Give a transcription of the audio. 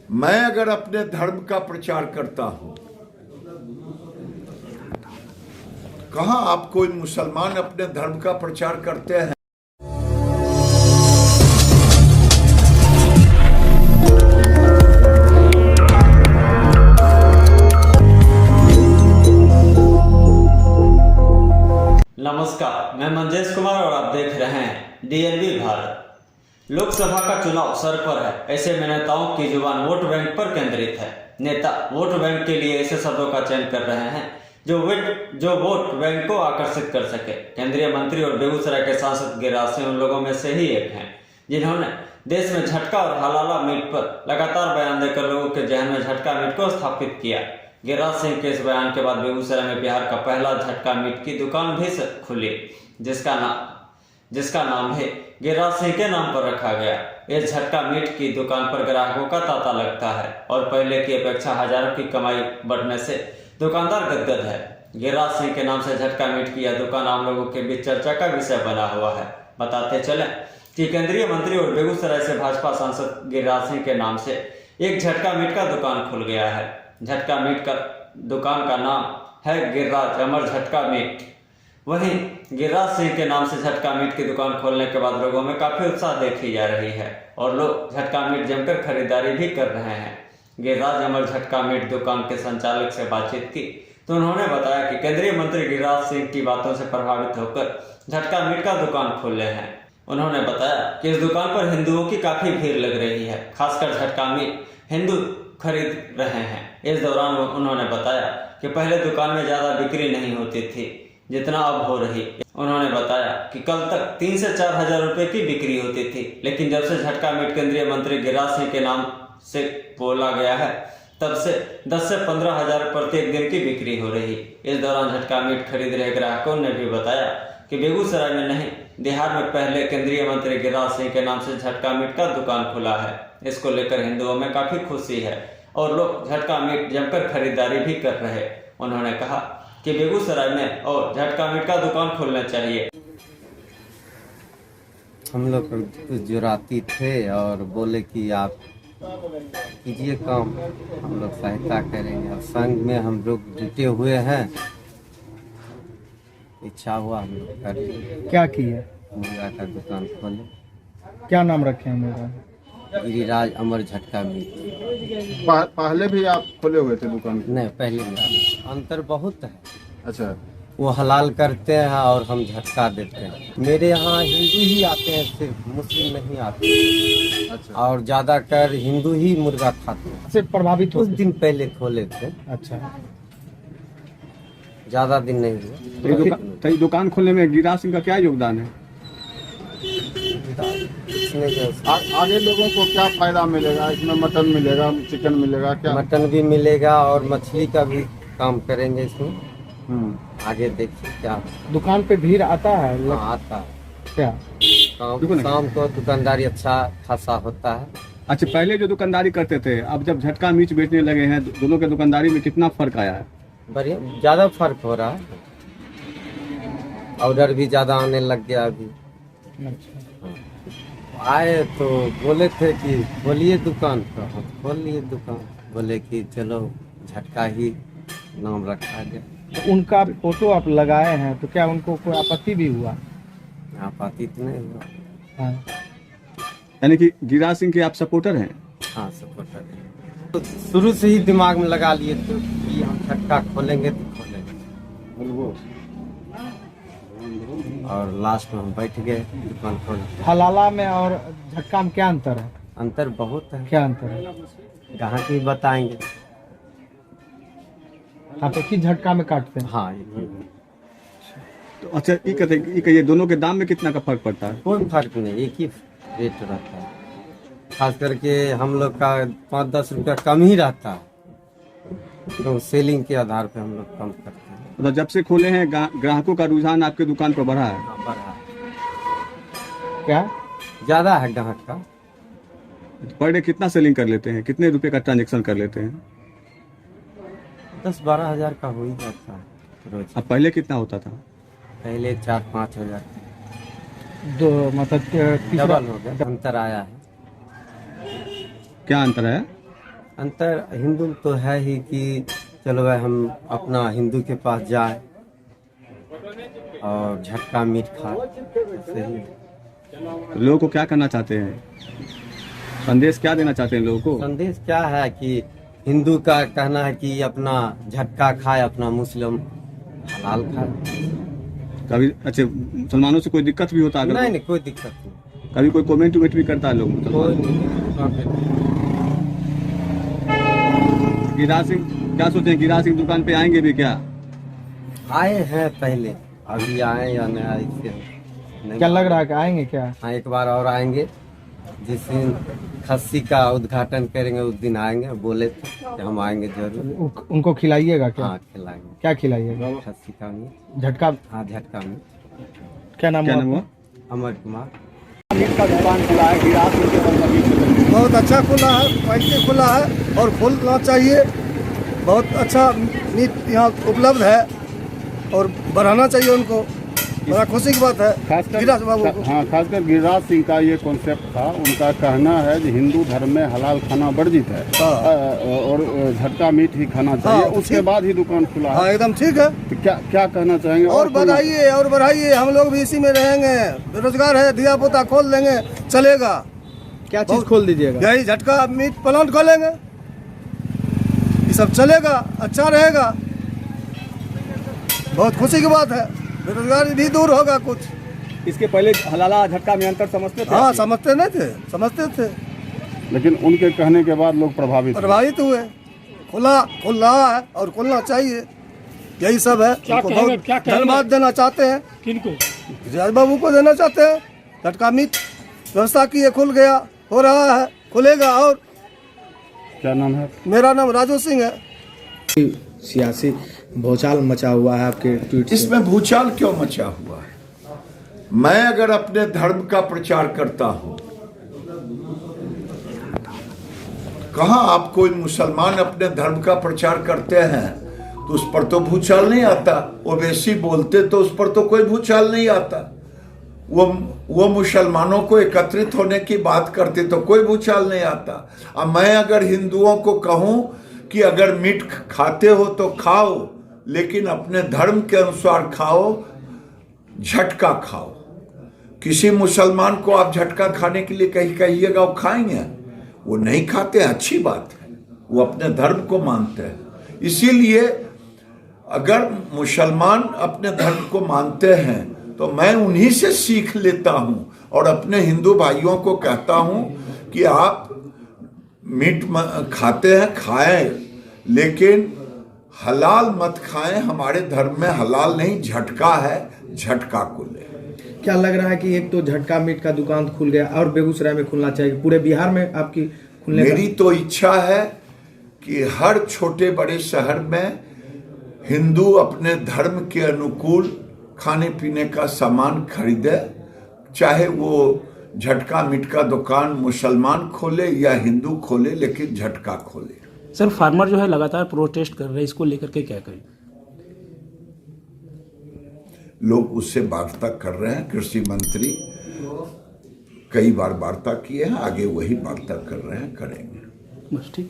मैं अगर अपने धर्म का प्रचार करता हूं, कहां आप कोई मुसलमान अपने धर्म का प्रचार करते हैं? नमस्कार, मैं मंजेश कुमार और आप देख रहे हैं डीएनबी भारत। लोकसभा का चुनाव सर पर है। ऐसे में नेताओं की जुबान वोट बैंक पर केंद्रित है। नेता वोट बैंक के लिए ऐसे शब्दों का चयन कर रहे हैं जो वोट बैंक को आकर्षित कर सके। केंद्रीय मंत्री और बेगूसराय के सांसद गिरिराज सिंह उन लोगों में से ही एक हैं जिन्होंने देश में झटका और हलाला मीट पर लगातार बयान देकर लोगों के जहन में झटका मीट को स्थापित किया। गिरिराज सिंह के इस बयान के बाद बेगूसराय में बिहार का पहला झटका मीट की दुकान भी खुली, जिसका नाम है गिरिराज सिंह के नाम पर रखा गया। इस झटका मीट की दुकान पर ग्राहकों का तांता लगता है और पहले की अपेक्षा हजारों की कमाई बढ़ने से दुकानदार गदगद है। गिरिराज सिंह के नाम से झटका मीट की यह दुकान आम लोगों के बीच चर्चा का विषय बना हुआ है। बताते चले कि केंद्रीय मंत्री और बेगूसराय से भाजपा सांसद गिरिराज सिंह के नाम से एक झटका मीट का दुकान खुल गया है। झटका मीट का दुकान का नाम है गिरिराज अमर झटका मीट। वहीं गिरिराज सिंह के नाम से झटका मीट की दुकान खोलने के बाद लोगों में काफी उत्साह देखी जा रही है और लोग झटका मीट जमकर खरीदारी भी कर रहे हैं। गिरिराज अमर झटका मीट दुकान के संचालक से बातचीत की तो उन्होंने बताया कि केंद्रीय मंत्री गिरिराज सिंह की बातों से प्रभावित होकर झटका मीट का दुकान खोले हैं। उन्होंने बताया कि इस दुकान पर हिंदुओं की काफी भीड़ लग रही है, खासकर झटका मीट हिंदू खरीद रहे हैं। इस दौरान उन्होंने बताया कि पहले दुकान में ज्यादा बिक्री नहीं होती थी जितना अब हो रही। उन्होंने बताया कि कल तक 3 से 4 हजार रुपए की बिक्री होती थी, लेकिन जब से झटका मीट केंद्रीय मंत्री गिरिराज सिंह के नाम से बोला गया है तब से 10 से 15 हजार प्रत्येक दिन की बिक्री हो रही। इस दौरान झटका मीट खरीद रहे ग्राहकों ने भी बताया कि बेगूसराय में नहीं बिहार में पहले केंद्रीय मंत्री गिरिराज सिंह के नाम से झटका मीट का दुकान खुला है। इसको लेकर हिंदुओं में काफी खुशी है और लोग झटका मीट जमकर खरीदारी भी कर रहे। उन्होंने कहा कि बेगूसराय में और झटका मीट का दुकान खोलना चाहिए। हम लोग जुराती थे और बोले कि आप कीजिए काम, हम लोग सहायता करेंगे। और संघ में हम लोग जुटे हुए हैं, इच्छा हुआ हम लोग करें। क्या किए? मुर्गा का दुकान खोले। क्या नाम रखे हैं मुर्गा? गिरिराज अमर झटका मीट। पहले भी आप खोले हुए थे दुकान? नहीं, पहले नहीं। अंतर बहुत है। अच्छा, वो हलाल करते हैं और हम झटका देते हैं। मेरे यहाँ हिंदू ही आते हैं, सिर्फ मुस्लिम नहीं आते। अच्छा। और ज्यादातर हिंदू ही मुर्गा खाते हैं। से प्रभावित कुछ दिन पहले खोले थे, अच्छा, ज्यादा दिन नहीं हुआ। तो दुकान खोलने में गिरिराज सिंह का क्या योगदान है? आगे लोगों को क्या फायदा मिलेगा? इसमें मटन मिलेगा, चिकन मिलेगा, क्या? मटन भी मिलेगा और मछली का भी काम करेंगे इसमें। आगे देखिए क्या। दुकान पे भीड़ आता है? हाँ, आता है। क्या शाम को दुकानदारी अच्छा खासा होता है। अच्छा, पहले जो दुकानदारी करते थे, अब जब झटका मीट बेचने लगे हैं, दोनों के दुकानदारी में कितना फर्क आया है? बढ़िया, ज्यादा फर्क हो रहा है। ऑर्डर भी ज्यादा आने लग गया अभी। आए तो बोले थे कि खोलिए दुकान, तो हम खोल लिए दुकान। बोले कि चलो झटका ही नाम रखा गया। तो उनका फोटो आप लगाए हैं तो क्या उनको कोई आपत्ति भी हुआ? आपत्ति तो नहीं हुआ। हाँ। यानी कि गिरिराज सिंह के आप सपोर्टर हैं? हाँ, सपोर्टर है। तो शुरू से ही दिमाग में लगा लिए थे कि हम झटका खोलेंगे तो खोलेंगे, और लास्ट में हम बैठ गए दुकान खोल। हलाला में और झटका में क्या अंतर है? अंतर बहुत है। क्या अंतर है? ग्राहक ही बताएंगे। आप एक ही झटका में काटते हैं? हाँ, तो अच्छा, ये कहते ये दोनों के दाम में कितना का फर्क पड़ता है? कोई फर्क नहीं, एक ही रेट रहता है। खास करके हम लोग का 5-10 रुपया कम ही रहता है, तो सेलिंग के आधार पे हम लोग कम करते हैं। मतलब जब से खोले हैं ग्राहकों का रुझान आपके दुकान पर बढ़ा है? हाँ, बढ़ा है। क्या ज्यादा है ग्राहक का। पर डे कितना सेलिंग कर लेते हैं? कितने रुपए का ट्रांजेक्शन कर लेते हैं? 10-12 हजार का हो ही जाता है रोज। अब पहले कितना होता था? पहले 4-5 हजार। दो मतलब तीसरा डबल हो गया, अंतर आया है। क्या अंतर है? अंतर हिंदू तो है ही कि चलो भाई हम अपना हिंदू के पास जाए और झटका मीट खाए, सही। लोगों को क्या करना चाहते हैं, संदेश क्या देना चाहते हैं लोगों को? संदेश क्या है कि हिंदू का कहना है कि अपना झटका खाए, अपना मुस्लिम हलाल खाए। कभी अच्छे मुसलमानों से कोई दिक्कत भी होता है? नहीं नहीं, कोई दिक्कत नहीं। कभी कोई कमेंट भी करता है लोग कोई मुसलमान? नहीं। गिरिराज सिंह क्या सोचते हैं, गिरिराज सिंह दुकान पे आएंगे भी क्या? आए हैं पहले, अभी आए या नहीं आए इससे नहीं। क्या लग रहा है कि आएंगे क्या? हाँ, एक बार और आएंगे, जिस दिन खस्सी का उद्घाटन करेंगे उस दिन आएंगे। बोले थे कि हम आएंगे जरूर। उनको खिलाइएगा क्या? हाँ, खिलाएंगे। क्या खिलाइएगा? खस्सी का मीट, झटका? हाँ झटका मीट। क्या नाम क्या हुआ नाम हुआ? आपका? अमर कुमार। मीट का दुकान खुला है, गिरिराज सिंह के बंदा मीट बहुत अच्छा खुला है, क्वालिटी खुला है और खुलना चाहिए। बहुत अच्छा मीट यहाँ उपलब्ध है और बढ़ाना चाहिए उनको। बड़ा खुशी की बात है गिरिराज बाबू को। हाँ, खासकर गिरिराज सिंह का ये कॉन्सेप्ट था। उनका कहना है कि हिंदू धर्म में हलाल खाना वर्जित है और झटका मीट ही खाना चाहिए। हाँ, उसके बाद ही दुकान खुला हाँ, है। एकदम ठीक है। तो क्या क्या कहना चाहेंगे? और बढ़ाइए और बढ़ाइए, हम लोग भी इसी में रहेंगे। बेरोजगार है, दिया पोता खोल देंगे, चलेगा। क्या चीज खोल दीजिएगा? यही झटका मीट प्लांट खोलेंगे, ये सब चलेगा, अच्छा रहेगा। बहुत खुशी की बात है, बेरोजगारी भी दूर होगा कुछ। इसके पहले हलाला झटका में अंतर समझते थे? हाँ, समझते नहीं थे, समझते थे, लेकिन उनके कहने के बाद लोग प्रभावित हुए। प्रभावित हुए। खुल रहा है और खुलना चाहिए, यही सब है। उनको बहुत धन्यवाद देना चाहते हैं। किनको? गिरिराज बाबू को देना चाहते हैं। झटका मीट व्यवस्था की है, खुल गया, हो रहा है, खुलेगा। और क्या नाम है? मेरा नाम राजू सिंह है। सियासी भूचाल मचा हुआ है आपके ट्वीट से। इसमें भूचाल क्यों मचा हुआ है? मैं अगर अपने धर्म का प्रचार करता हूं, कहां आप कोई मुसलमान अपने धर्म का प्रचार करते हैं तो उस पर तो भूचाल नहीं आता। ओवैसी बोलते तो उस पर तो कोई भूचाल नहीं आता। वो मुसलमानों को एकत्रित होने की बात करते तो कोई भूचाल नहीं आता। अब मैं अगर हिंदुओं को कहूं कि अगर मीट खाते हो तो खाओ, लेकिन अपने धर्म के अनुसार खाओ, झटका खाओ। किसी मुसलमान को आप झटका खाने के लिए कहिएगा वो खाएंगे? वो नहीं खाते, अच्छी बात है, वो अपने धर्म को मानते हैं। इसीलिए अगर मुसलमान अपने धर्म को मानते हैं तो मैं उन्हीं से सीख लेता हूं और अपने हिंदू भाइयों को कहता हूं कि आप मीट खाते हैं, खाएं, लेकिन हलाल मत खाएं। हमारे धर्म में हलाल नहीं, झटका है, झटका को ले। क्या लग रहा है कि एक तो झटका मीट का दुकान खुल गया और बेगूसराय में खुलना चाहिए, पूरे बिहार में आपकी खुलने मेरी तो इच्छा है कि हर छोटे बड़े शहर में हिंदू अपने धर्म के अनुकूल खाने पीने का सामान खरीदे, चाहे वो झटका मीट का दुकान मुसलमान खोले या हिंदू खोले, लेकिन झटका खोले। सर, फार्मर जो है लगातार प्रोटेस्ट कर रहे हैं, इसको लेकर के क्या करें? लोग उससे वार्ता कर रहे हैं। कृषि मंत्री कई बार वार्ता किए हैं, आगे वही वार्ता कर रहे हैं, करेंगे। बस ठीक है।